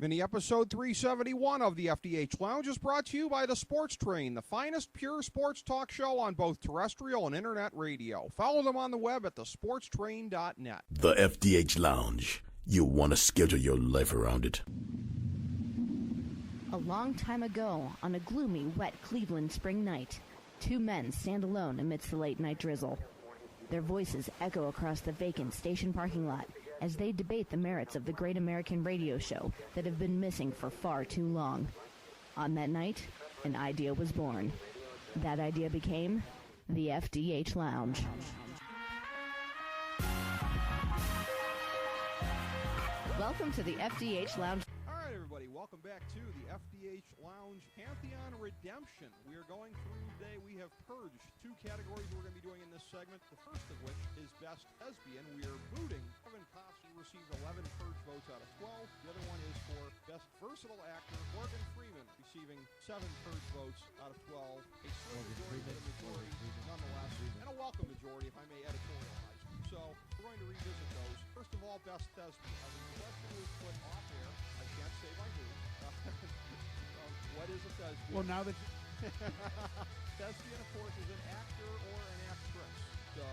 Mini episode 371 of the FDH Lounge is brought to you by the Sports Train, the finest pure sports talk show on both terrestrial and internet radio. Follow them on the web at thesportstrain.net. The FDH Lounge. You want to schedule your life around it. A long time ago, on a gloomy, wet Cleveland spring night, two men stand alone amidst the late-night drizzle. Their voices echo across the vacant station parking lot as they debate the merits of the great American radio show that have been missing for far too long. On that night, an idea was born. That idea became the FDH Lounge. Welcome to the FDH Lounge. All right, everybody, welcome back to the FDH Lounge Pantheon Redemption. We are going through today. We have purged two categories we're going to be doing in this segment. The first of which is Best Thespian. We are booting Kevin Costner, received 11 purge votes out of 12. The other one is for Best Versatile Actor, Morgan Freeman, receiving 7 purge votes out of 12. A slim majority, but a majority nonetheless, and a welcome majority, if I may editorialize. So we're going to revisit those. First of all, Best Thespian. The question was put off air. I can't say by who. What is a thespian? Well, now that thespian, of course, is an actor or an actress. So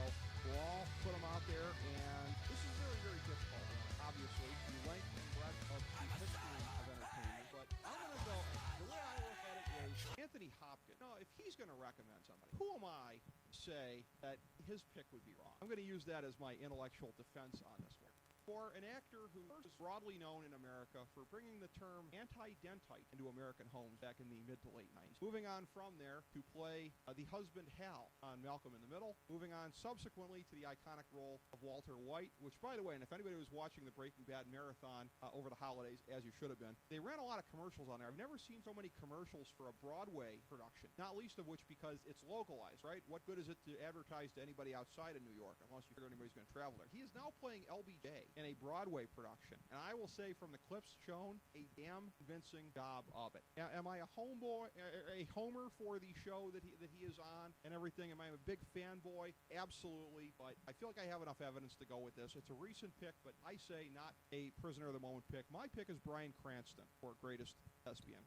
we'll all put them out there, and this is very, very difficult. Obviously, the length and breadth of the history of entertainment. But I'm going to go. The way I look at it is Anthony Hopkins. No, if he's going to recommend somebody, who am I to say that his pick would be wrong? I'm going to use that as my intellectual defense on this one. For an actor who is broadly known in America for bringing the term anti-dentite into American homes back in the mid to late 90s. Moving on from there to play the husband Hal on Malcolm in the Middle. Moving on subsequently to the iconic role of Walter White, which, by the way, and if anybody was watching the Breaking Bad marathon over the holidays, as you should have been, they ran a lot of commercials on there. I've never seen so many commercials for a Broadway production, not least of which because it's localized, right? What good is it to advertise to anybody outside of New York unless you figure anybody's going to travel there? He is now playing LBJ in a Broadway production, and I will say from the clips shown, a damn convincing job of it. Am I a homeboy, a homer for the show that he is on and everything? Am I a big fanboy? Absolutely, but I feel like I have enough evidence to go with this. It's a recent pick, but I say not a prisoner of the moment pick. My pick is Bryan Cranston for greatest thespian.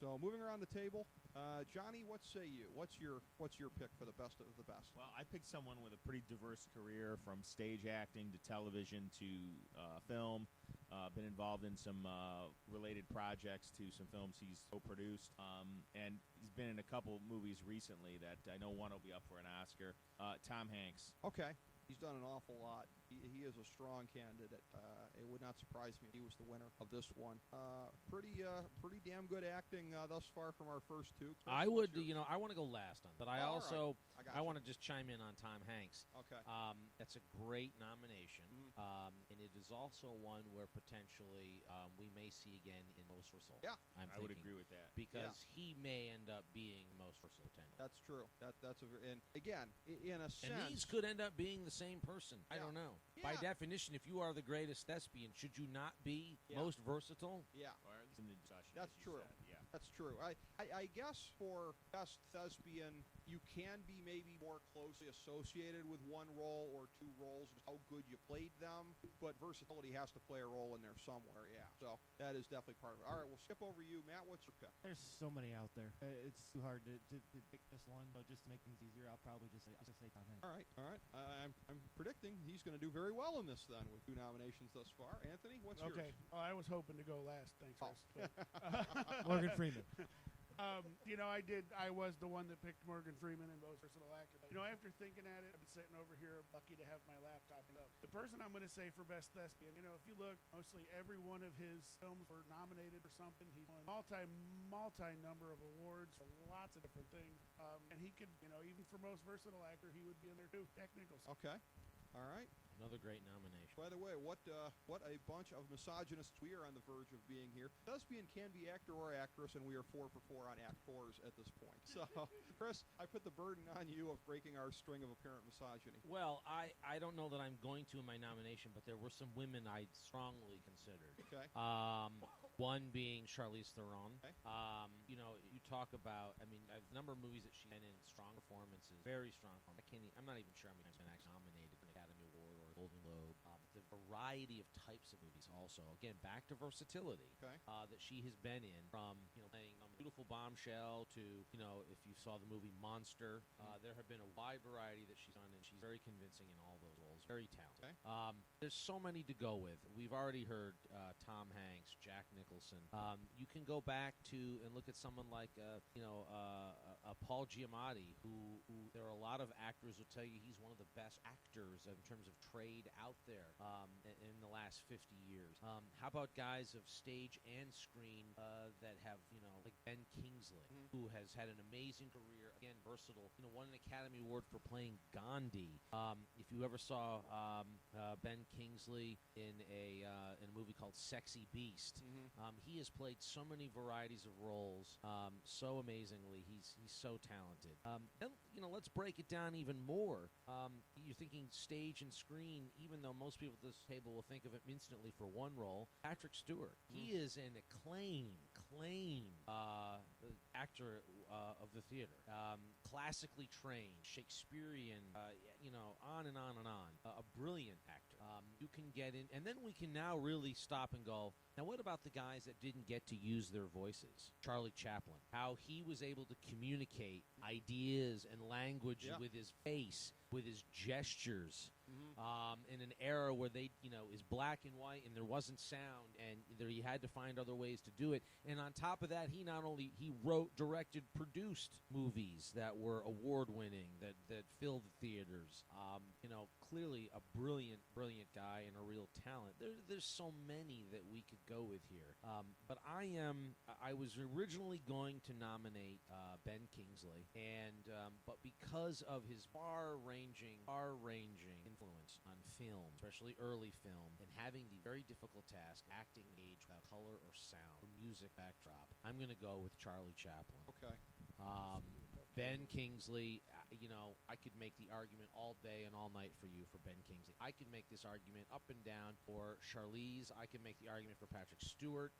So moving around the table, Johnny, what say you? What's your pick for the best of the best? Well, I picked someone with a pretty diverse career, from stage acting to television to film. Been involved in some related projects to some films he's co-produced, and he's been in a couple movies recently that I know one will be up for an Oscar. Tom Hanks. Okay. He's done an awful lot. He is a strong candidate. It would not surprise me if he was the winner of this one. Pretty damn good acting thus far from our first two. Chris, I would, I want to go last on, but I also I want to just chime in on Tom Hanks. Okay. That's a great nomination, and it is also one where potentially we may see again in most versatile. Yeah, I would agree with that because he may end up being most versatile tenor. That's true. And again, in a sense, and these could end up being the same person. I don't know. Yeah. By definition, if you are the greatest thespian, should you not be most versatile? Yeah. Or at least in the discussion, That's true. Yeah. That's true. I guess for best thespian, you can be maybe more closely associated with one role or two roles, how good you played them, but versatility has to play a role in there somewhere, yeah. So that is definitely part of it. All right, we'll skip over you. Matt, what's your pick? there's so many out there, it's too hard to pick this one. So just to make things easier, I'll probably just say Tom Hanks. All right. I'm predicting he's going to do very well in this then with 2 nominations thus far. Anthony, what's yours? Okay. Oh, I was hoping to go last. Thanks, Chris. Morgan Freeman. I was the one that picked Morgan Freeman in most versatile actor. After thinking at it, I've been sitting over here, lucky to have my laptop up. The person I'm going to say for best thespian, if you look, mostly every one of his films were nominated for something. He won multi number of awards for lots of different things. And he could, even for most versatile actor, he would be in there too. Technical. Okay. All right. Another great nomination. By the way, what a bunch of misogynists we are on the verge of being here. Thespian can be actor or actress, and we are 4 for 4 on actors at this point. So, Chris, I put the burden on you of breaking our string of apparent misogyny. Well, I don't know that I'm going to in my nomination, but there were some women I strongly considered. Okay. One being Charlize Theron. Okay. You talk about, a number of movies that she's been in, strong performances, very strong performance. I'm not even sure how many times she's been actually nominated for an Academy Award or Golden Globe. The variety of types of movies also. Again, back to versatility that she has been in, from playing Beautiful Bombshell to if you saw the movie Monster. There have been a wide variety that she's done, and she's very convincing in all those roles. Very talented. There's so many to go with. We've already heard Tom Hanks, Jack Nicholson. You can go back to and look at someone like Paul Giamatti, who there are a lot of actors who tell you he's one of the best actors in terms of trade out there in the last 50 years. How about guys of stage and screen that have, like Ben Kingsley, who has had an amazing career, again, versatile, won an Academy Award for playing Gandhi. If you ever saw Ben Kingsley in a movie called Sexy Beast, he has played so many varieties of roles so amazingly. He's so talented. Then, let's break it down even more. You're thinking stage and screen, even though most people at this table will think of him instantly for one role. Patrick Stewart. He is an acclaimed actor of the theater. Classically trained, Shakespearean, on and on and on. A brilliant actor. You can get in, and then we can now really stop and go, now what about the guys that didn't get to use their voices? Charlie Chaplin. How he was able to communicate ideas and language with his face, with his gestures, in an era where they, is black and white and there wasn't sound, and he had to find other ways to do it. And on top of that, he not only wrote, directed, produced movies that were award-winning, that filled the theaters. Clearly a brilliant guy and a real talent. There's so many that we could go with here. But I was originally going to nominate Ben Kingsley, and but because of his far-ranging influence on film, especially early film, and having the very difficult task acting age without color or sound or music backdrop, I'm going to go with Charlie Chaplin. Okay. Ben Kingsley, I could make the argument all day and all night for you for Ben Kingsley. I could make this argument up and down for Charlize. I can make the argument for Patrick Stewart.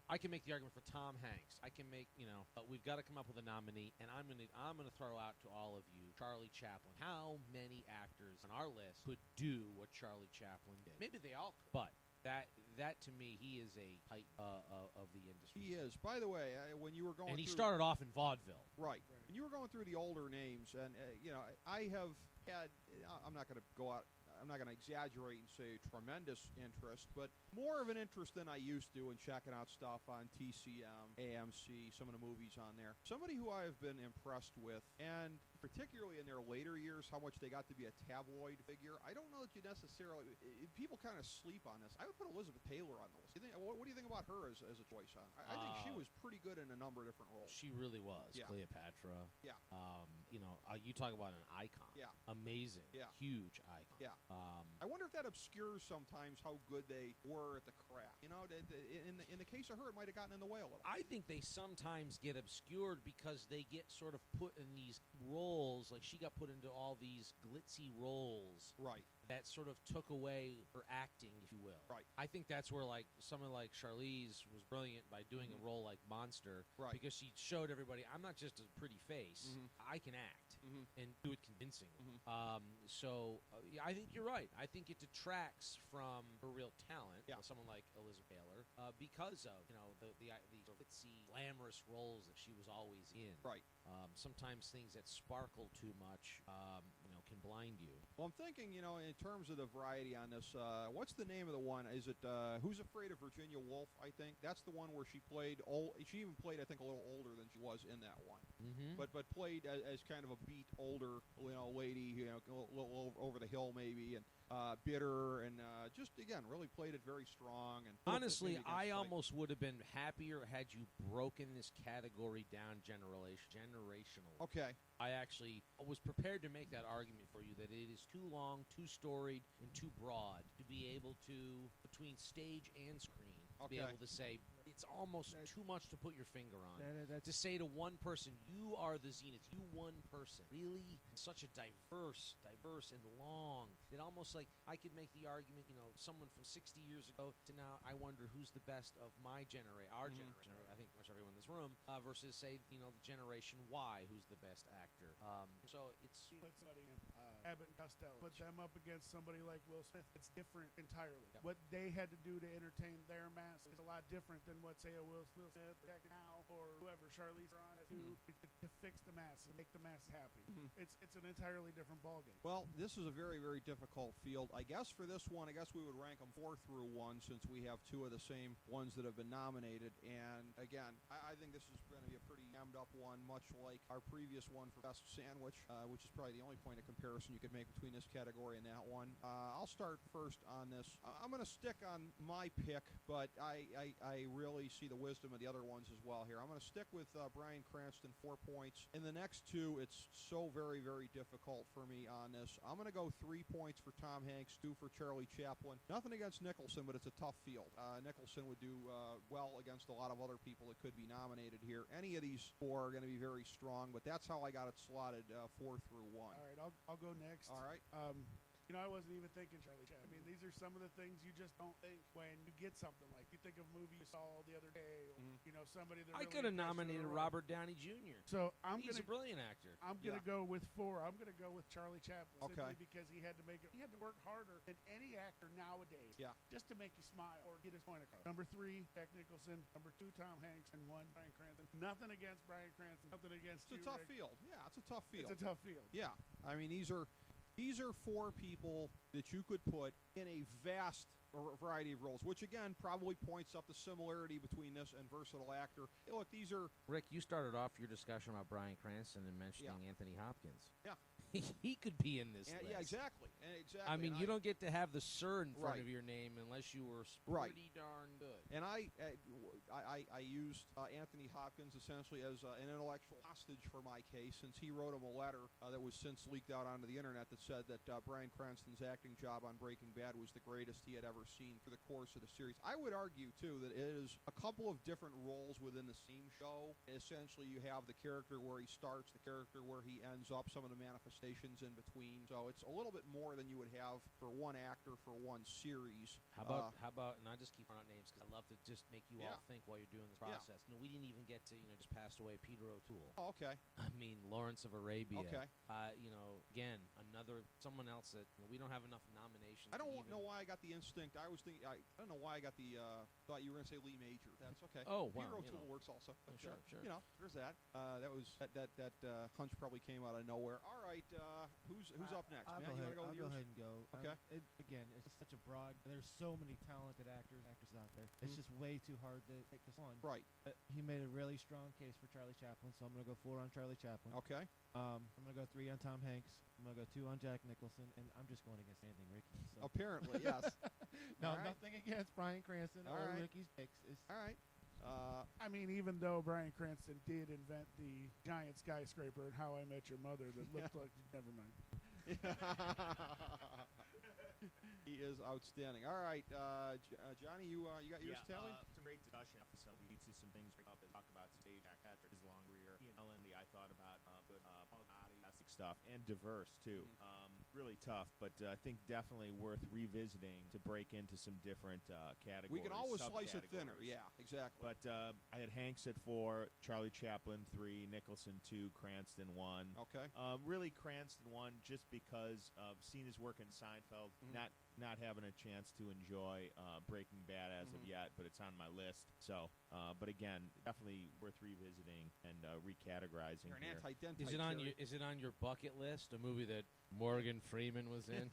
I can make the argument for Tom Hanks. I can make, but we've got to come up with a nominee, and I'm gonna throw out to all of you Charlie Chaplin. How many actors on our list could do what Charlie Chaplin did? Maybe they all could, but that to me, he is a titan of the industry. He is. By the way, when you were going, and he started off in vaudeville, right? And you were going through the older names, and I have had. I'm not going to go out. I'm not going to exaggerate and say tremendous interest, but more of an interest than I used to in checking out stuff on TCM, AMC, some of the movies on there. Somebody who I have been impressed with, and particularly in their later years, how much they got to be a tabloid figure. I don't know that you necessarily, people kind of sleep on this. I would put Elizabeth Taylor on the list. What do you think about her as a choice on? I think she was pretty good in a number of different roles. She really was. Yeah. Cleopatra. Yeah. You talk about an icon. Yeah. Amazing. Yeah. Huge icon. Yeah. I wonder if that obscures sometimes how good they were at the craft. In the case of her, it might have gotten in the way a little. I think they sometimes get obscured because they get sort of put in these roles, like she got put into all these glitzy roles. Right. That sort of took away her acting, if you will. Right. I think that's where, like, someone like Charlize was brilliant by doing a role like Monster. Right. Because she showed everybody, I'm not just a pretty face. I can act and do it convincingly. Yeah, I think you're right. I think it detracts from her real talent, someone like Elizabeth Taylor, because of, the glitzy, glamorous roles that she was always in. Right. Sometimes things that sparkle too much, can blind you. Well, I'm thinking, in terms of the variety on this, what's the name of the one? Is it Who's Afraid of Virginia Woolf, I think? That's the one where she played, she even played, I think, a little older than she was in that one. But played as kind of a beat older, lady, a little over the hill maybe, and bitter, and just, again, really played it very strong. And honestly, I almost would have been happier had you broken this category down generationally. Okay. I actually was prepared to make that argument for you that it is too long, too storied, and too broad to be able to, between stage and screen, to be able to say it's almost too much to put your finger on. That's To say to one person, you are the Zenith, you one person. Really? Such a diverse and long. It almost like I could make the argument, someone from 60 years ago to now, I wonder who's the best of my generation, our generation, I think much everyone in this room, versus say, the generation Y, who's the best actor. So it's Put somebody in Abbott and Costello, put them up against somebody like Will Smith. It's different entirely. Yep. What they had to do to entertain their mass is a lot different than what, say, a Will Smith now or whoever Charlize Theron has to do to fix the mass and make the mass happy. It's an entirely different ballgame. Well, this is a very, very difficult field. I guess for this one, we would rank them 4 through 1 since we have 2 of the same ones that have been nominated. And again, I think this is going to be a pretty jammed up one, much like our previous one for Best Sandwich, which is probably the only point of comparison you could make between this category and that one. I'll start first on this. I'm going to stick on my pick, but I really see the wisdom of the other ones as well here. I'm going to stick with Bryan Cranston, 4 points. In the next 2, it's so very, very difficult for me on this. I'm going to go 3 points for Tom Hanks, 2 for Charlie Chaplin. Nothing against Nicholson, but it's a tough field. Nicholson would do well against a lot of other people that could be nominated here. Any of these 4 are going to be very strong, but that's how I got it slotted 4 through 1. All right, I'll go next. All right. I wasn't even thinking Charlie Chaplin. I mean, these are some of the things you just don't think when you get something like you think of a movie you saw the other day, or somebody that I really could have impressed you nominated or Robert Downey Jr. So He's a brilliant actor. I'm gonna go with 4. I'm gonna go with Charlie Chaplin Okay. simply because he had to work harder than any actor nowadays. Yeah. Just to make you smile or get his point across. Number 3, Jack Nicholson. Number 2, Tom Hanks, and 1, Bryan Cranston. Nothing against Bryan Cranston. Nothing against It's a tough field. Yeah, it's a tough field. It's a tough field. Yeah, I mean these are 4 people that you could put in a vast variety of roles, which again probably points up the similarity between this and versatile actor. Hey, look, these are Rick, you started off your discussion about Bryan Cranston and mentioning Anthony Hopkins. Yeah. He could be in this list. Yeah, exactly. I mean, you don't get to have the "sir" in front Right. of your name unless you were Right. pretty darn good. And I used Anthony Hopkins essentially as an intellectual hostage for my case, since he wrote him a letter that was since leaked out onto the internet that said that Bryan Cranston's acting job on Breaking Bad was the greatest he had ever seen for the course of the series. I would argue, too, that it is a couple of different roles within the same show. Essentially, you have the character where he starts, the character where he ends up, some of the manifestations in between. So it's a little bit more than you would have for one actor for one series. How about, and I just keep throwing out names because I love to just make you all think while you're doing this process. No, we didn't even get to, just passed away Peter O'Toole. Oh, okay. I mean, Lawrence of Arabia. Okay. Again, someone else that we don't have enough nominations. I don't know why I got the instinct. I was thinking, I don't know why I got the, thought you were going to say Lee Major. That's okay. Oh, wow. Peter O'Toole works also. But, sure. There's that. That hunch probably came out of nowhere. All right, who's up next? I'll Matt, go you ahead, want to go I'll with go yours? ahead and go. Okay. Again, it's just such a broad. There's so many talented actors out there. It's just way too hard to pick this one. Right. He made a really strong case for Charlie Chaplin, so I'm going to go 4 on Charlie Chaplin. Okay. I'm going to go 3 on Tom Hanks. I'm going to go 2 on Jack Nicholson, and I'm just going against anything Ricky. So. Apparently, yes. No, All right. nothing against Bryan Cranston All or right. Ricky's picks. All right. I mean, even though Bryan Cranston did invent the giant skyscraper in How I Met Your Mother that looked like, never mind. He is outstanding. All right, Johnny, you got yours tallied? Some great discussion. So we see some things talk about stage actor, his long career. Ian Ellen, I thought about good fantastic stuff, and diverse too. Really tough, but I think definitely worth revisiting to break into some different categories. We can always slice it thinner. Yeah, exactly. But I had Hanks at 4, Charlie Chaplin 3, Nicholson 2, Cranston 1. Okay. Really Cranston 1 just because of seeing his work in Seinfeld, not having a chance to enjoy Breaking Bad as of yet, but it's on my list. So, but again, definitely worth revisiting and recategorizing. You're an here. anti-dentite. Is it on your bucket list? A movie that Morgan Freeman was in,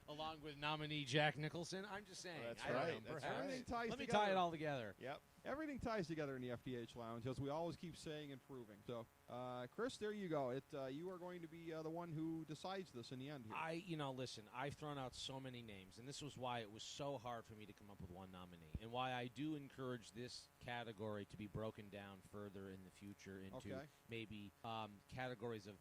along with nominee Jack Nicholson. I'm just saying. That's I don't right. know, That's perhaps. Everything ties Let me together. tie it all together. Yep. Everything ties together in the FDH Lounge, as we always keep saying and proving. So, Chris, there you go. You are going to be the one who decides this in the end here. Listen, I've thrown out so many names, and this was why it was so hard for me to come up with one nominee. And and why I do encourage this category to be broken down further in the future into maybe categories of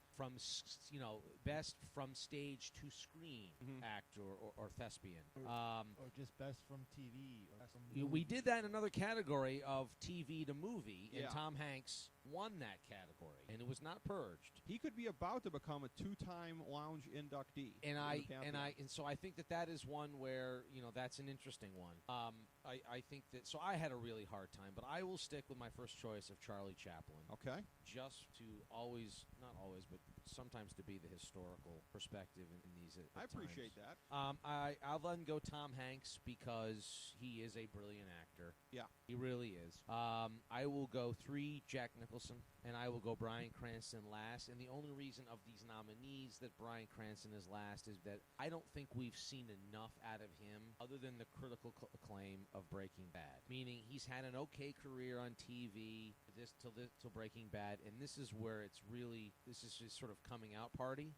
best from stage to screen actor or thespian. Or just best from TV. Or best from we did that in another category of TV to movie, and Tom Hanks won that category, and it was not purged. He could be about to become a 2-time Lounge inductee. And so I think that is one where that's an interesting one. I think that I had a really hard time, but I will stick with my first choice of Charlie Chaplin. Okay. Just to not always, but sometimes to be the historical perspective in these. I appreciate that. I'll then go Tom Hanks because he is a brilliant actor. Yeah, he really is. I will go 3 Jack Nicholson, and I will go Bryan Cranston last. And the only reason of these nominees that Bryan Cranston is last is that I don't think we've seen enough out of him other than the critical acclaim of Breaking Bad. Meaning he's had an okay career on TV till Breaking Bad, and this is where this is his sort of coming out party.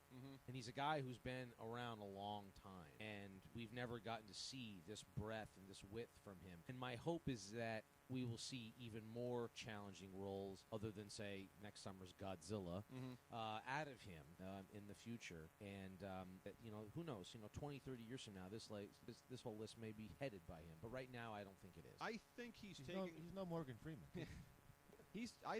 And he's a guy who's been around a long time, and we've never gotten to see this breadth and this width from him. And my hope is that we will see even more challenging roles other than, say, next summer's Godzilla out of him in the future. And who knows? 20, 30 years from now, this whole list may be headed by him. But right now, I don't think it is. I think he's no Morgan Freeman.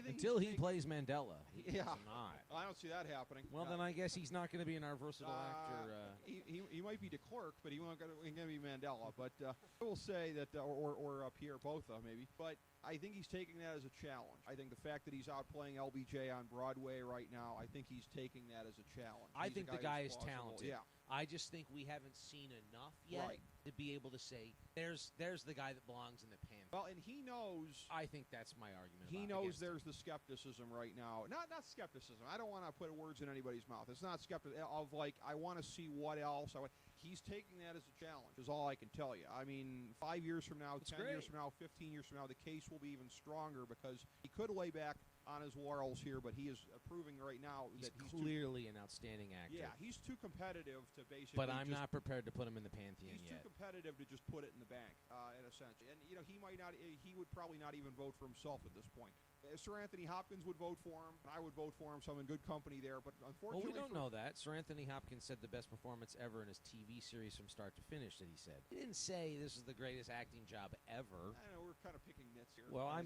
Until he plays Mandela. Yeah. Not. I don't see that happening. Well, then I guess he's not going to be an our versatile actor. He might be de Klerk, but he won't going to be Mandela. But I will say that, or Pierre Botha maybe. But I think he's taking that as a challenge. I think the fact that he's out playing LBJ on Broadway right now, I think he's taking that as a challenge. I think the guy is talented. Yeah. I just think we haven't seen enough yet to be able to say there's the guy that belongs in the Pantheon. Well, and he knows. I think that's my argument. He knows there's the skepticism right now. Not skepticism. I don't want to put words in anybody's mouth. It's not skepticism of like I want to see what else. He's taking that as a challenge. Is all I can tell you. I mean, 5 years from now, 10 years from now, 15 years from now, the case will be even stronger because he could lay back on his laurels here, but he is proving right now that he's clearly an outstanding actor. Yeah, he's too competitive to basically. But I'm not prepared to put him in the Pantheon yet. He's too competitive to just put it in the bank, in a sense. And he might not. He would probably not even vote for himself at this point. Sir Anthony Hopkins would vote for him, and I would vote for him, so I'm in good company there. But unfortunately, we don't know that. Sir Anthony Hopkins said the best performance ever in his TV series from start to finish that he said. He didn't say this is the greatest acting job ever. I know, we're kind of picking nits here. Well, I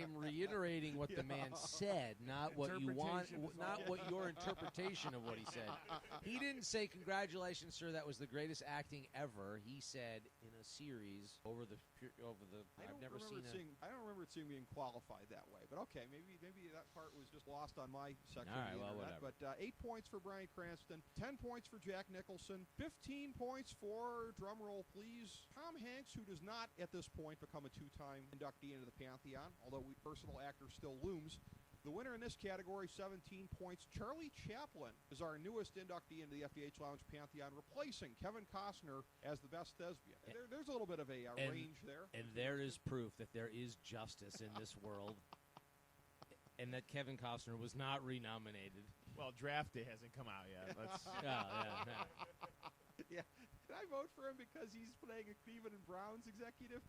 am reiterating what the man said, not what you want, not what your interpretation of what he said. He didn't say, "Congratulations, sir, that was the greatest acting ever." He said in a series over the. I've never seen it. I don't remember it being qualified that way, but okay, maybe that part was just lost on my section of the internet. Whatever. But 8 points for Bryan Cranston, 10 points for Jack Nicholson, 15 points for, drumroll please, Tom Hanks, who does not at this point become a 2-time inductee into the Pantheon, although versatile actor still looms. The winner in this category, 17 points. Charlie Chaplin is our newest inductee into the FDH Lounge Pantheon, replacing Kevin Costner as the best thespian. There's a little bit of a range there. And there is proof that there is justice in this world, and that Kevin Costner was not renominated. Well, draft day hasn't come out yet. Yeah. Did I vote for him because he's playing a Cleveland and Browns executive?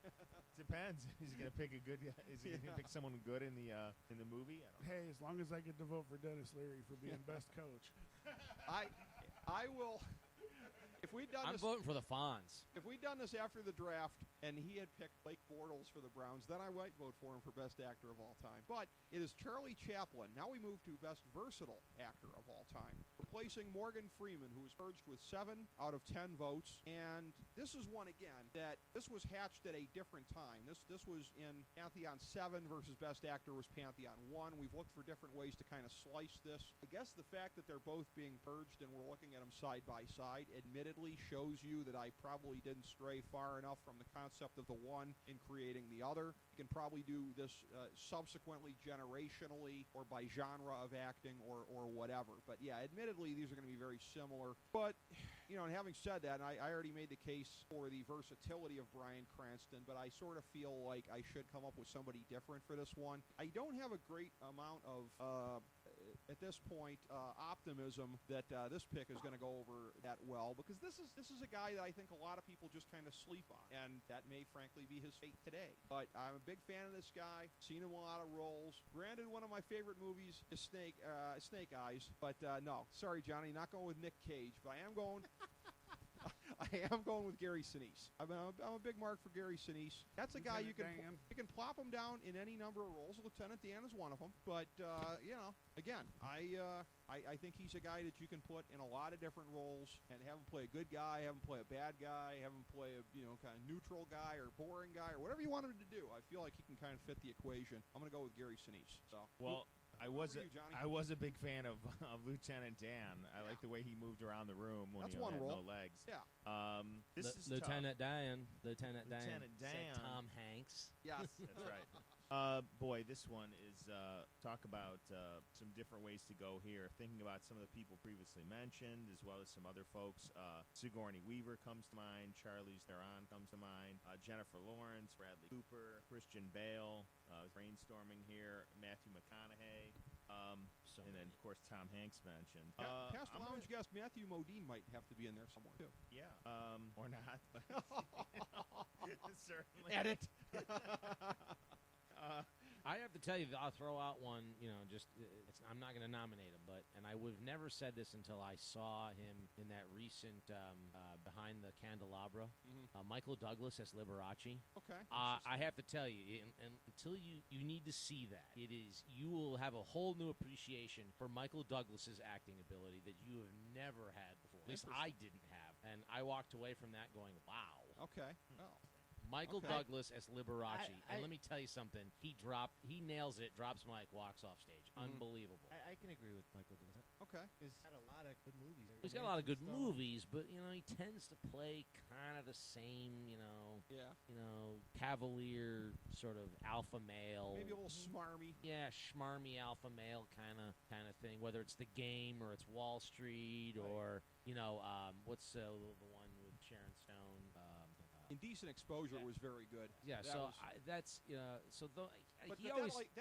Depends. Is he going to pick a good? Is he going to pick someone good in the movie? Hey, as long as I get to vote for Dennis Leary for being best coach, I will. I'm voting for the Fonz. If we'd done this after the draft and he had picked Blake Bortles for the Browns, then I might vote for him for best actor of all time. But it is Charlie Chaplin. Now we move to best versatile actor of all time, replacing Morgan Freeman, who was purged with 7 out of 10 votes. And this is one, again, that this was hatched at a different time. This was in Pantheon 7 versus best actor was Pantheon 1. We've looked for different ways to kind of slice this. I guess the fact that they're both being purged and we're looking at them side by side, admittedly, shows you that I probably didn't stray far enough from the concept of the one in creating the other. You can probably do this subsequently, generationally, or by genre of acting, or whatever. But yeah, admittedly, these are going to be very similar. But, and having said that, I already made the case for the versatility of Bryan Cranston, but I sort of feel like I should come up with somebody different for this one. I don't have a great amount of at this point optimism that this pick is going to go over that well, because this is a guy that I think a lot of people just kind of sleep on, and that may frankly be his fate today. But I'm a big fan of this guy. Seen him in a lot of roles. Granted, one of my favorite movies is Snake Eyes, but no, sorry, Johnny, not going with Nick Cage, but I am going. I am going with Gary Sinise. I'm a big mark for Gary Sinise. That's a guy you can plop him down in any number of roles. Lieutenant Dan is one of them. But again, I think he's a guy that you can put in a lot of different roles and have him play a good guy, have him play a bad guy, have him play a kind of neutral guy or boring guy or whatever you want him to do. I feel like he can kind of fit the equation. I'm going to go with Gary Sinise. So well. I was a big fan of Lieutenant Dan. I like the way he moved around the room when he had no legs. Yeah. This is Lieutenant tough. Dan. Lieutenant Dan. Dan. Said Tom Hanks. Yes. That's right. Boy, this one is talk about some different ways to go here. Thinking about some of the people previously mentioned, as well as some other folks. Sigourney Weaver comes to mind. Charlize Theron comes to mind. Jennifer Lawrence, Bradley Cooper, Christian Bale. Brainstorming here. Matthew McConaughey. And then, of course, Tom Hanks mentioned. Past lounge guest Matthew Modine might have to be in there somewhere, too. Yeah. Or not. Certainly. Edit. I have to tell you, I'll throw out one. I'm not going to nominate him, and I would have never said this until I saw him in that recent Behind the Candelabra. Michael Douglas as Liberace. Okay. I have to tell you, and until you need to see that, you will have a whole new appreciation for Michael Douglas's acting ability that you have never had before. At least I didn't have, and I walked away from that going, "Wow." Okay. Oh. Michael Douglas as Liberace, and let me tell you something. He nails it. Drops mic, walks off stage. Unbelievable. I can agree with Michael Douglas. Okay. He's had a lot of good movies. He's got a lot of good movies, but he tends to play kind of the same, cavalier sort of alpha male. Maybe a little smarmy. Yeah, schmarmy alpha male kind of thing. Whether it's The Game or it's Wall Street or what's the one with Sharon Stone? Indecent Exposure was very good. Yeah, that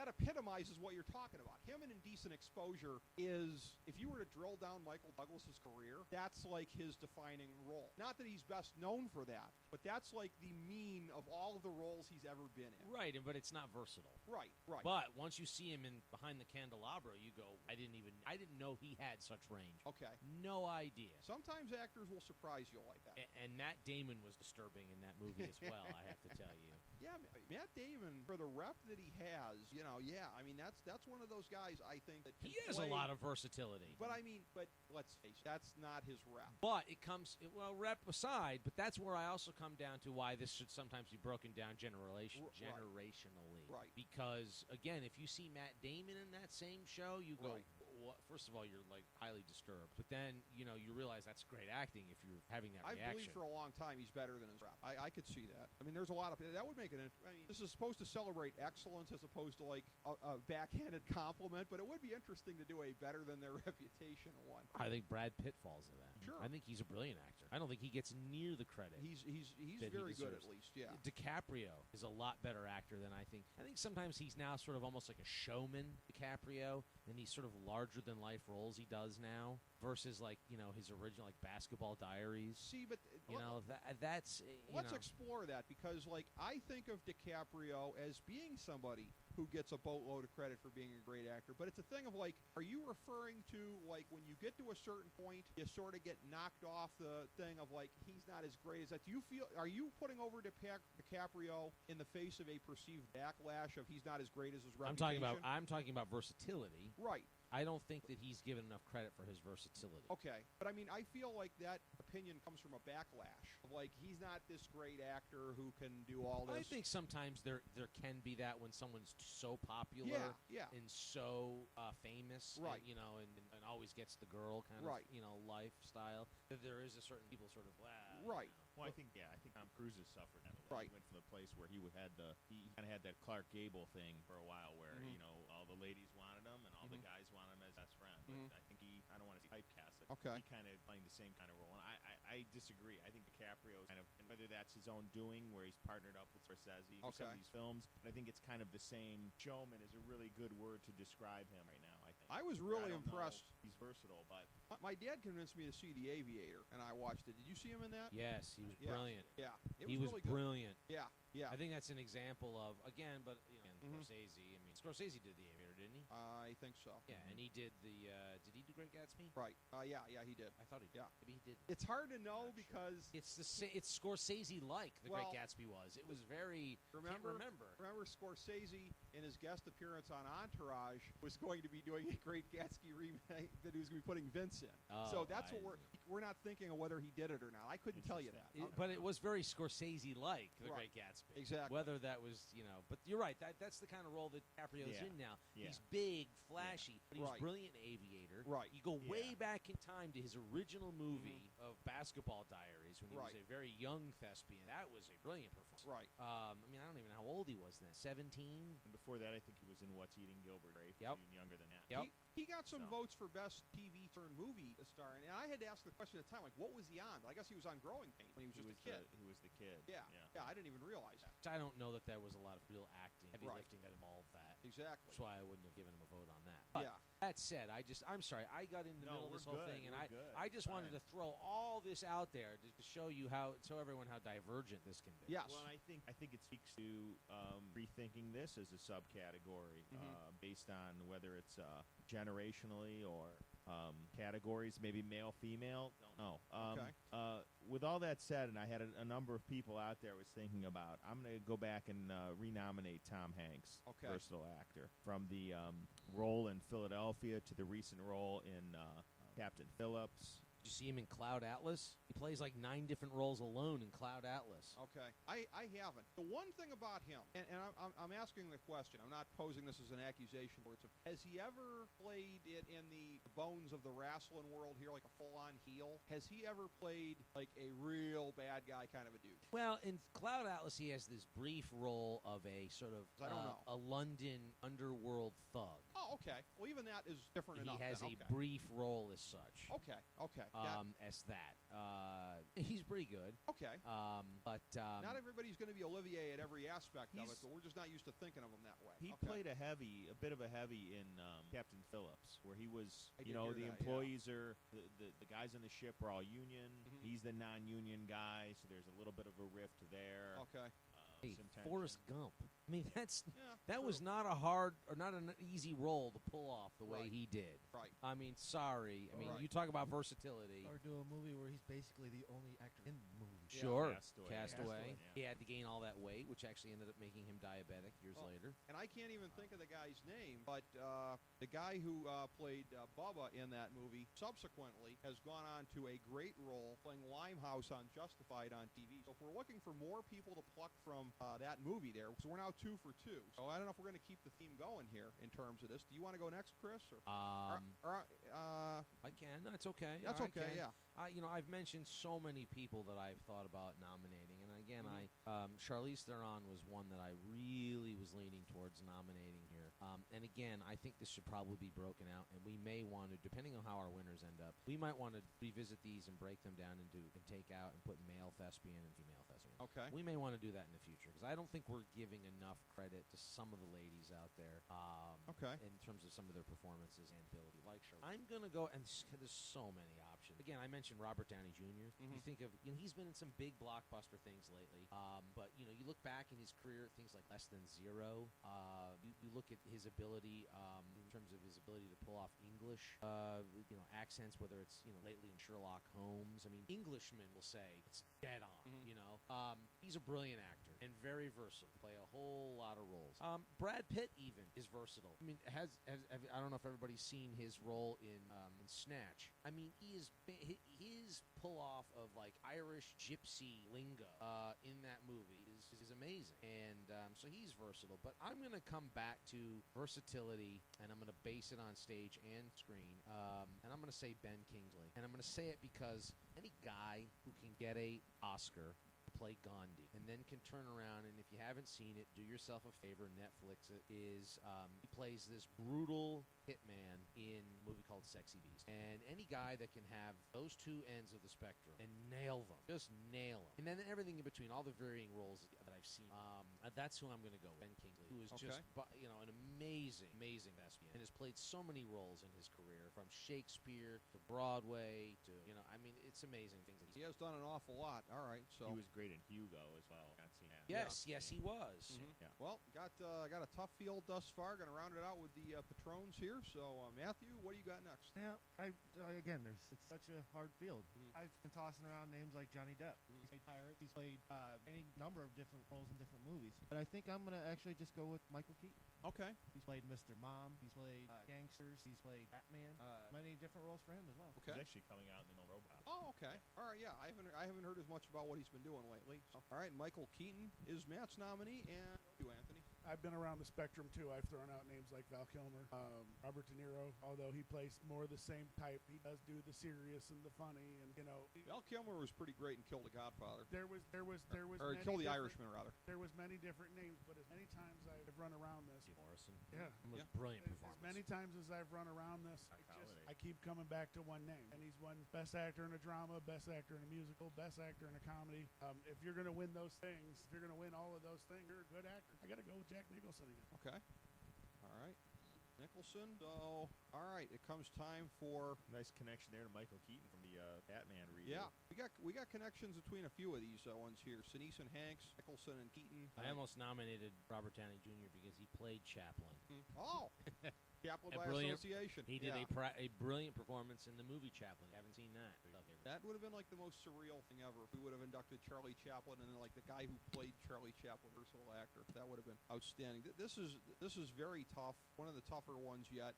epitomizes what you're talking about. Him in Indecent Exposure is, if you were to drill down Michael Douglas's career, that's like his defining role. Not that he's best known for that, but that's like the mean of all of the roles he's ever been in. Right, but it's not versatile. Right. But once you see him in Behind the Candelabra, you go, I didn't know he had such range. Okay. No idea. Sometimes actors will surprise you like that. And Matt Damon was disturbing in that movie as well, I have to tell you. Yeah, Matt Damon, for the rep that he has, that's one of those guys I think that he has a lot of versatility. But let's face it, that's not his rep. But rep aside, but that's where I also come down to why this should sometimes be broken down generationally. Right. Because, again, if you see Matt Damon in that same show, you go, well, first of all, you're like highly disturbed. But then, you realize that's great acting if you're having that reaction. I believe for a long time he's better than his rep. I could see that. I mean, there's a lot of that would make it. This is supposed to celebrate excellence as opposed to like a backhanded compliment, but it would be interesting to do a better than their reputation one. I think Brad Pitt falls in that. Sure. I think he's a brilliant actor. I don't think he gets near the credit. He's very good at least. Yeah. DiCaprio is a lot better actor than I think. I think sometimes he's now sort of almost like a showman, DiCaprio, and these sort of larger than life roles he does now versus like his original like Basketball Diaries. See, but that's let's explore that, because like I think of DiCaprio as being somebody who gets a boatload of credit for being a great actor, but it's a thing of like, are you referring to like when you get to a certain point, you sort of get knocked off the thing of like he's not as great as that? Are you putting over DiCaprio in the face of a perceived backlash of he's not as great as his reputation? I'm talking about versatility. Right. I don't think that he's given enough credit for his versatility. Okay, but I mean, I feel like that opinion comes from a backlash of like he's not this great actor who can do all this. I think sometimes there can be that when someone's so popular, and so famous, right? And always gets the girl kind of, lifestyle. That there is a certain people sort of right. Well, I think Tom Cruise has suffered that. Right. He went from the place where he kind of had that Clark Gable thing for a while, where all the ladies wanted him and all the guys wanted him as best friend. But I think I don't want to typecast it. Okay. He kind of playing the same kind of role, and I disagree. I think DiCaprio kind of, and whether that's his own doing, where he's partnered up with Scorsese for some of these films, but I think it's kind of the same. Showman is a really good word to describe him right now. I I was really I don't impressed. know. He's versatile, but My dad convinced me to see The Aviator, and I watched it. Did you see him in that? Yes, he was Yeah. brilliant. Yeah, He was really good. brilliant. Yeah, yeah. I think that's an example of, again, but Mhm. Scorsese. I mean, Scorsese did The Aviator, didn't he? I think so. Yeah, and he did did he do Great Gatsby? Right. Yeah, he did. I thought he did. Yeah. Maybe he did. It's hard to know Not sure. because It's it's Scorsese-like The Well, Great Gatsby was. It was very. remember, Can't remember. remember Scorsese in his guest appearance on Entourage was going to be doing a Great Gatsby remake that he was going to be putting Vince in. So that's what we're not thinking of whether he did it or not. I couldn't tell you that. But it was very Scorsese-like, The Right. Great Gatsby. Exactly. Whether that was, but you're right. That's the kind of role that DiCaprio's Yeah. in now. Yeah. He's big, flashy, but he was Right. brilliant in Aviator. Right. You go way Yeah. back in time to his original movie of Basketball Diaries when he Right. was a very young thespian. That was a brilliant performance. Right. I mean, I don't even know how old he was then. 17? and before that, I think he was in What's Eating Gilbert Grape. Yep. Even younger than that. Yep. He got some So. votes for best TV turned movie star, and I had to ask the question at the time, like, what was he on? But I guess he was on Growing Pains when he was just a kid. He was the kid. Yeah, I didn't even realize that. I don't know that there was a lot of real acting, heavy Right. lifting that involved that. Exactly. That's why I wouldn't have given him a vote on that. But Yeah. that said, I'm sorry, I got in the middle of we're this whole good, thing, and we're good. I just wanted Fine. to throw all this out there to show you show everyone how divergent this can be. Yes. Well, and I think it speaks to rethinking this as a subcategory based on whether it's generationally or categories, maybe male, female. Don't know. Okay. With all that said, and I had a number of people out there I was thinking about, I'm going to go back and renominate Tom Hanks, Okay. versatile actor, from the role in Philadelphia to the recent role in Captain Phillips. Did you see him in Cloud Atlas? He plays like 9 different roles alone in Cloud Atlas. Okay, I haven't. The one thing about him, and I'm asking the question, I'm not posing this as an accusation, has he ever played it in the bones of the wrestling world here, like a full-on heel? Has he ever played like a real bad guy kind of a dude? Well, in Cloud Atlas, he has this brief role of a sort of I don't know. a London underworld thug. Oh, okay. Well, even that is different He enough. has then. a Okay. brief role as such. Okay. As that. He's pretty good. Okay. But Not everybody's going to be Olivier at every aspect of it, He's- but we're just not used to thinking of him that way. He Okay. played a bit of a heavy in Captain Phillips, where he was, I did the hear that, yeah. employees are, the guys on the ship are all union. Mhm. He's the non-union guy, so there's a little bit of a rift there. Okay. hey, some tension. Forrest Gump. I mean, Yeah. that true. was not a hard or not an easy role to pull off the way Right. he did. Right. I mean, sorry. I mean, Right. you talk about versatility. Or do a movie where he's basically the only actor in the movie. Sure. Castaway. Castaway. Yeah. He had to gain all that weight, which actually ended up making him diabetic years Oh. later. And I can't even think of the guy's name, but the guy who played Bubba in that movie subsequently has gone on to a great role playing Limehouse on Justified on TV. So if we're looking for more people to pluck from that movie there, so we're now 2 for 2. So I don't know if we're going to keep the theme going here in terms of this. Do you want to go next, Chris? Or, I can. That's okay. that's I okay, can. yeah. I've mentioned so many people that I've thought about nominating, and again, Charlize Theron was one that I really was leaning towards nominating here. And again, I think this should probably be broken out, and we may want to, depending on how our winners end up, we might want to revisit these and break them down and take out and put male thespian and female thespian. Okay. We may want to do that in the future because I don't think we're giving enough credit to some of the ladies out there. Okay. In terms of some of their performances and ability, like Charlize. I'm gonna go, and there's so many options. Again, I mentioned Robert Downey Jr. You think of, he's been in some big blockbuster things lately. But you look back in his career, things like Less Than Zero. You look at his ability in terms of his ability to pull off English, accents. Whether it's lately in Sherlock Holmes. I mean, Englishmen will say it's dead on. He's a brilliant actor and very versatile. Play a whole lot of roles. Brad Pitt even is versatile. I mean, I don't know if everybody's seen his role in Snatch. I mean, his pull off of like Irish gypsy lingo in that movie is amazing, and so he's versatile. But I'm gonna come back to versatility, and I'm gonna base it on stage and screen, and I'm gonna say Ben Kingsley, and I'm gonna say it because any guy who can get a Oscar play Gandhi and then can turn around, and if you haven't seen it, do yourself a favor, Netflix it, is he plays this brutal hitman in a movie called Sexy Beast, and any guy that can have those two ends of the spectrum and nail them, just nail them, and then everything in between, all the varying roles that I've seen, That's who I'm going to go with, Ben Kingsley, who is just, an amazing thespian and has played so many roles in his career, from Shakespeare to Broadway to, it's amazing things. He has done an awful lot. All right, so he was great in Hugo as well. Yes, he was. Yeah. Well, got a tough field thus far. Going to round it out with the Patrons here. So, Matthew, what do you got next? Yeah, it's such a hard field. I've been tossing around names like Johnny Depp. He's played pirate. He's played any number of different roles in different movies. But I think I'm gonna actually just go with Michael Keaton. Okay. He's played Mr. Mom. He's played gangsters. He's played Batman. Many different roles for him as well. Okay. He's actually coming out in the Robot. Oh, okay. All right. Yeah, I haven't heard as much about what he's been doing lately. So, all right, Michael Keaton is Matt's nominee, and you, Anthony. I've been around the spectrum too. I've thrown out names like Val Kilmer, Robert De Niro, although he plays more the same type. He does do the serious and the funny, and Val Kilmer was pretty great and killed the Godfather. There was Or killed the Irishman rather. There was many different names, but as many times I've run around this. Morrison. Yeah. Brilliant As performance. many times as I've run around this, I keep coming back to one name, and he's won Best Actor in a Drama, Best Actor in a Musical, Best Actor in a Comedy. If you're going to win those things, if you're going to win all of those things, you're a good actor. I got to go with Jack Nicholson again. Okay. All right. Nicholson. So, all right, it comes time for Nice connection there to Michael Keaton from the Batman reboot. Yeah, we got connections between a few of these ones here. Sinise and Hanks, Nicholson and Keaton. I almost nominated Robert Downey Jr. because he played Chaplin. Oh, Chaplin by association. He did a brilliant performance in the movie Chaplin. Haven't seen that. That would have been like the most surreal thing ever if we would have inducted Charlie Chaplin and then like the guy who played Charlie Chaplin, versatile actor. That would have been outstanding. This is very tough. One of the tougher ones yet.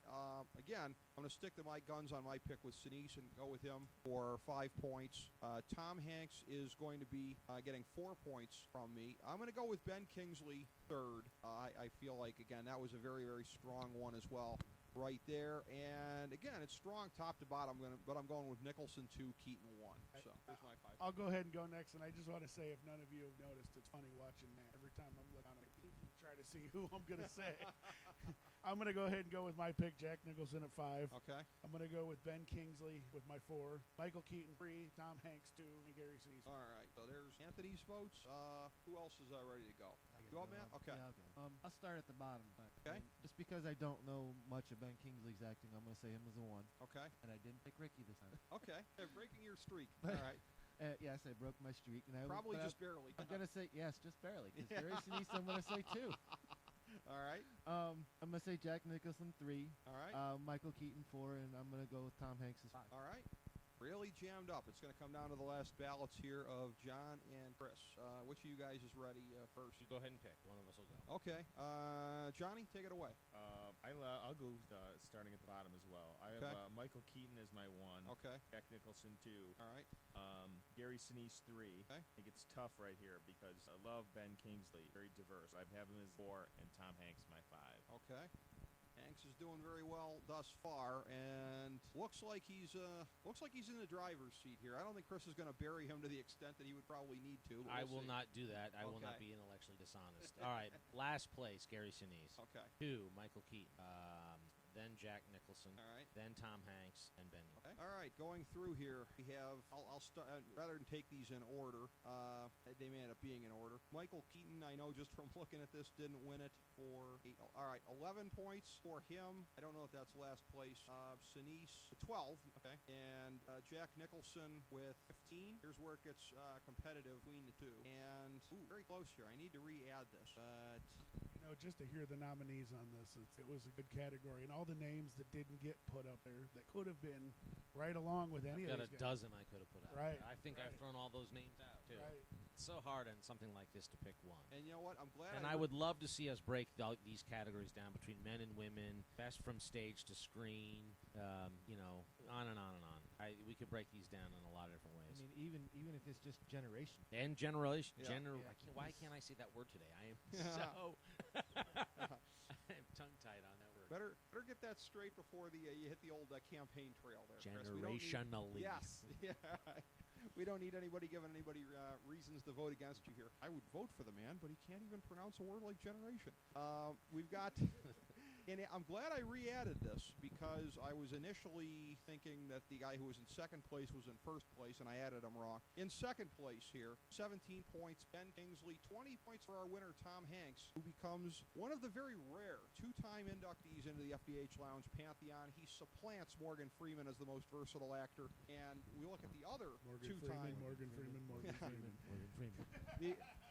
Again, I'm going to stick to my guns on my pick with Sinise and go with him for 5 points. Tom Hanks is going to be getting 4 points from me. I'm going to go with Ben Kingsley third. I feel like, again, that was a very, very strong one as well. Right there, and again, it's strong top to bottom. But I'm going with Nicholson 2, Keaton 1. So here's my 5. I'll go ahead and go next, and I just want to say, if none of you have noticed, it's funny watching that. Every time I'm looking, try to see who I'm going to say. I'm going to go ahead and go with my pick, Jack Nicholson at 5. Okay. I'm going to go with Ben Kingsley with my 4. Michael Keaton 3, Tom Hanks 2, and Gary Sinise. All right. So there's Anthony's votes. Who else is ready to go? You all, Matt? Okay. Yeah, I'll go. I'll start at the bottom. Okay. Just because I don't know much of Ben Kingsley's acting, I'm going to say him as a 1. Okay. And I didn't pick Ricky this time. Okay. Breaking your streak. All right. Yes, I broke my streak. And Probably just barely. I'm going to say, yes, just barely. Because Gary Sinise, I'm going to say 2. All right. I'm going to say Jack Nicholson 3. All right. Michael Keaton 4, and I'm going to go with Tom Hanks as 5. All right. Really jammed up. It's going to come down to the last ballots here of John and Chris. Which of you guys is ready first? You go ahead and pick. One of us will go. Okay. Johnny, take it away. I'll go starting at the bottom as well. I have Michael Keaton as my 1. Okay. Jack Nicholson 2. All right. Gary Sinise 3. Okay. I think it's tough right here because I love Ben Kingsley. Very diverse. I have him as 4, and Tom Hanks my 5. Okay. Hanks is doing very well thus far, and looks like he's in the driver's seat here. I don't think Chris is going to bury him to the extent that he would probably need to. I will not do that. I will not be intellectually dishonest. All right, last place, Gary Sinise. Okay. 2, Michael Keaton. Then Jack Nicholson. All right. Then Tom Hanks and Ben. Okay. All right. Going through here, we have. I'll start rather than take these in order. They may end up being in order. Michael Keaton, I know just from looking at this, didn't win it for 8. All right, 11 points for him. I don't know if that's last place. Sinise 12. Okay. And Jack Nicholson with 15. Here's where it gets competitive between the two. And very close here. I need to re-add this, but. Just to hear the nominees on this, it was a good category, and all the names that didn't get put up there that could have been right along with any of I've these got a guys. dozen I could have put out. Right. I think I've thrown all those names out too. Right. It's so hard on something like this to pick one. And you know what? I'm glad. And I would love to see us break these categories down between men and women, best from stage to screen, on and on and on. We could break these down in a lot of different ways. I mean, even if it's just generation. And generation. Yeah. Why can't I say that word today? I am so I'm tongue-tied on that word. Better get that straight before you hit the old campaign trail there. Chris. Generationally. Yes. Yeah. We don't need anybody giving anybody reasons to vote against you here. I would vote for the man, but he can't even pronounce a word like generation. We've got And I'm glad I re-added this because I was initially thinking that the guy who was in second place was in first place, and I added him wrong. In second place here, 17 points, Ben Kingsley. 20 points for our winner, Tom Hanks, who becomes one of the very rare two-time inductees into the FDH Lounge Pantheon. He supplants Morgan Freeman as the most versatile actor. And we look at the other two-time... Morgan Freeman.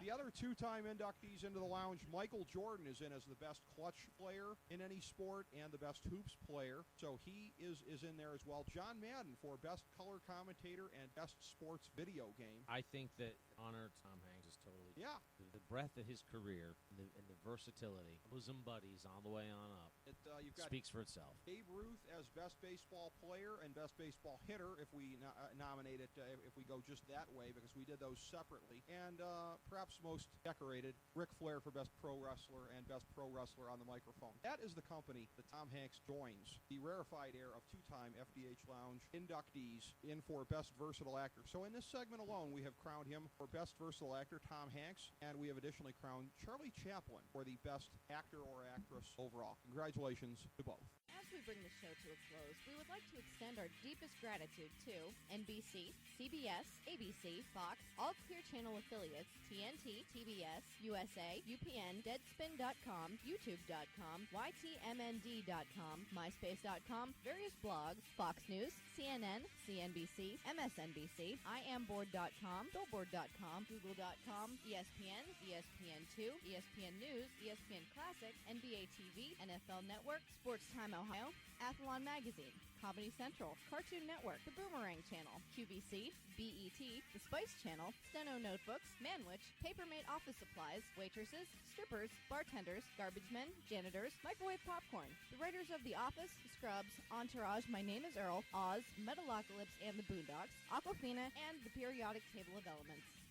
The other two-time inductees into the lounge, Michael Jordan is in as the best clutch player in any sport and the best hoops player. So he is in there as well. John Madden for best color commentator and best sports video game. I think that honor Tom Hanks is totally... Yeah. The breadth of his career and the versatility, bosom buddies on the way on up, you've got speaks for itself. Babe Ruth as best baseball player and best baseball hitter, if we nominate it, if we go just that way, because we did those separately. And perhaps most decorated, Ric Flair for best pro wrestler and best pro wrestler on the microphone. That is the company that Tom Hanks joins, the rarefied air of two-time FDH Lounge inductees in for best versatile actor. So in this segment alone, we have crowned him for best versatile actor, Tom Hanks, and we have additionally crowned Charlie Chaplin for the best actor or actress overall. Congratulations to both. As we bring the show to a close, we would like to extend our deepest gratitude to NBC, CBS, ABC, Fox, all Clear Channel affiliates, TNT, TBS, USA, UPN, Deadspin.com, YouTube.com, YTMND.com, MySpace.com, various blogs, Fox News, CNN, CNBC, MSNBC, IamBoard.com, Billboard.com, Google.com, ESPN, ESPN2, ESPN News, ESPN Classic, NBA TV, NFL Network, Sports Time Ohio, Athlon Magazine, Comedy Central, Cartoon Network, The Boomerang Channel, QVC, BET, The Spice Channel, Steno Notebooks, Manwich, Papermate Office Supplies, waitresses, strippers, bartenders, garbage men, janitors, microwave popcorn, the writers of The Office, Scrubs, Entourage, My Name is Earl, Oz, Metalocalypse and the Boondocks, Aquafina, and the Periodic Table of Elements.